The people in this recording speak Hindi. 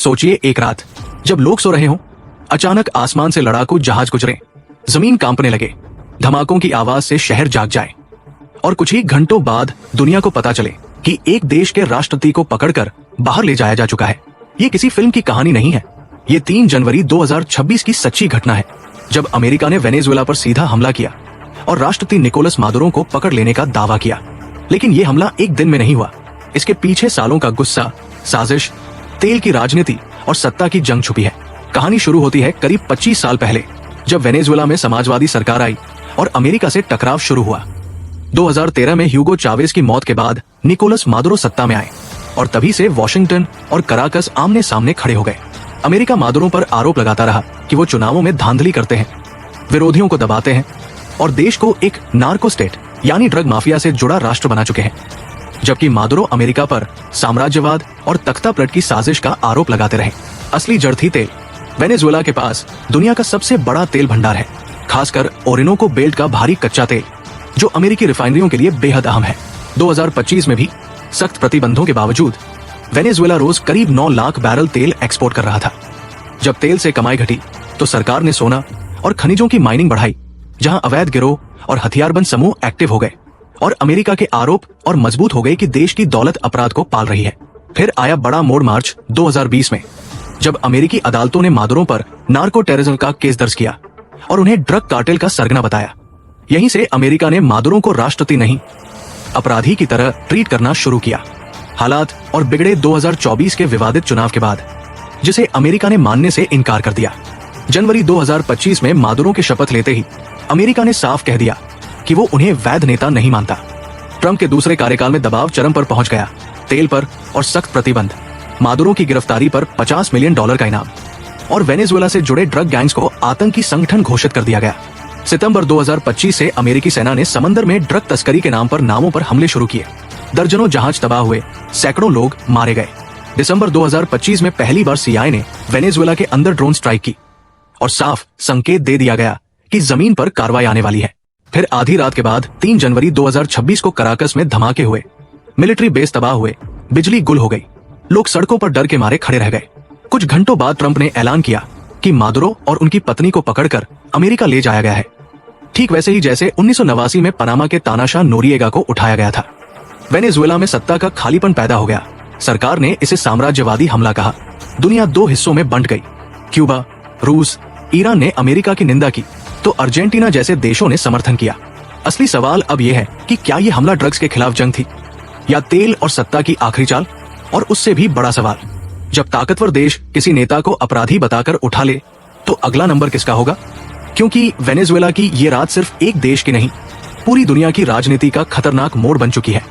सोचिए, एक रात जब लोग सो रहे हों, अचानक आसमान से लड़ाकू जहाज गुजरे, जमीन कांपने लगे, धमाकों की आवाज से शहर जाग जाए और कुछ ही घंटों बाद दुनिया को पता चले कि एक देश के राष्ट्रपति को पकड़कर बाहर ले जाया जा चुका है। ये किसी फिल्म की कहानी नहीं है, ये 3 जनवरी 2026 की सच्ची घटना है, जब अमेरिका ने वेनेजुएला पर सीधा हमला किया और राष्ट्रपति निकोलस मादुरो को पकड़ लेने का दावा किया। लेकिन यह हमला एक दिन में नहीं हुआ, इसके पीछे सालों का गुस्सा, साजिश, तेल की राजनीति और सत्ता की जंग छुपी है। कहानी शुरू होती है करीब 25 साल पहले, जब वेनेजुएला में समाजवादी सरकार आई और अमेरिका से टकराव शुरू हुआ। 2013 में ह्यूगो चावेज की मौत के बाद निकोलस मादुरो सत्ता में आए और तभी से वॉशिंगटन और कराकस आमने सामने खड़े हो गए। अमेरिका मादुरो पर आरोप लगाता रहा कि वो चुनावों में धांधली करते हैं, विरोधियों को दबाते हैं और देश को एक नार्को स्टेट यानी ड्रग माफिया से जुड़ा राष्ट्र बना चुके हैं। जबकि मादुरो अमेरिका पर साम्राज्यवाद और तख्तापलट की साजिश का आरोप लगाते रहे। असली जड़ थी तेल। वेनेजुएला के पास दुनिया का सबसे बड़ा तेल भंडार है, खासकर ओरिनोको बेल्ट का भारी कच्चा तेल, जो अमेरिकी रिफाइनरियों के लिए बेहद अहम है। 2025 में भी सख्त प्रतिबंधों के बावजूद वेनेजुएला रोज करीब 9 लाख बैरल तेल एक्सपोर्ट कर रहा था। जब तेल से कमाई घटी तो सरकार ने सोना और खनिजों की माइनिंग बढ़ाई, जहां अवैध गिरोह और हथियारबंद समूह एक्टिव हो गए और अमेरिका के आरोप और मजबूत हो गए कि देश की दौलत अपराध को पाल रही है। फिर आया बड़ा मोड़ मार्च 2020 में, जब अमेरिकी अदालतों ने मादुरो पर नार्को टेररिज्म का केस दर्ज किया और उन्हें ड्रग कार्टेल का सरगना बताया। यहीं से अमेरिका ने मादुरो को राष्ट्रपति नहीं, अपराधी की तरह ट्रीट करना शुरू किया। हालात और बिगड़े 2024 के विवादित चुनाव के बाद, जिसे अमेरिका ने मानने से इनकार कर दिया। जनवरी 2025 में मादुरो की शपथ लेते ही अमेरिका ने साफ कह दिया कि वो उन्हें वैध नेता नहीं मानता। ट्रंप के दूसरे कार्यकाल में दबाव चरम पर पहुंच गया, तेल पर और सख्त प्रतिबंध, मादुरो की गिरफ्तारी पर $50 मिलियन का इनाम और वेनेजुएला से जुड़े ड्रग गैंग्स को आतंकी संगठन घोषित कर दिया गया। सितंबर 2025 से अमेरिकी सेना ने समंदर में ड्रग तस्करी के नाम पर नावों पर हमले शुरू किए। दर्जनों जहाज तबाह हुए, सैकड़ों लोग मारे गए। दिसंबर 2025 में पहली बार सीआईए ने वेनेजुएला के अंदर ड्रोन स्ट्राइक की और साफ संकेत दे दिया गया कि जमीन पर कार्रवाई आने वाली है। फिर आधी रात के बाद 3 जनवरी 2026 को कराकस में धमाके हुए, मिलिट्री बेस तबाह हुए, बिजली गुल हो गई, लोग सड़कों पर डर के मारे खड़े रह गए। कुछ घंटों बाद ट्रंप ने ऐलान किया कि मादुरो और उनकी पत्नी को पकड़कर अमेरिका ले जाया गया है, ठीक वैसे ही जैसे 1989 में पनामा के तानाशाह नोरिएगा को उठाया गया था। वेनेजुएला में सत्ता का खालीपन पैदा हो गया। सरकार ने इसे साम्राज्यवादी हमला कहा। दुनिया 2 हिस्सों में बंट गई। क्यूबा, रूस, ईरान ने अमेरिका की निंदा की तो अर्जेंटीना जैसे देशों ने समर्थन किया। असली सवाल अब यह है कि क्या ये हमला ड्रग्स के खिलाफ जंग थी या तेल और सत्ता की आखिरी चाल? और उससे भी बड़ा सवाल, जब ताकतवर देश किसी नेता को अपराधी बताकर उठा ले तो अगला नंबर किसका होगा? क्योंकि वेनेजुएला की ये रात सिर्फ एक देश की नहीं, पूरी दुनिया की राजनीति का खतरनाक मोड़ बन चुकी है।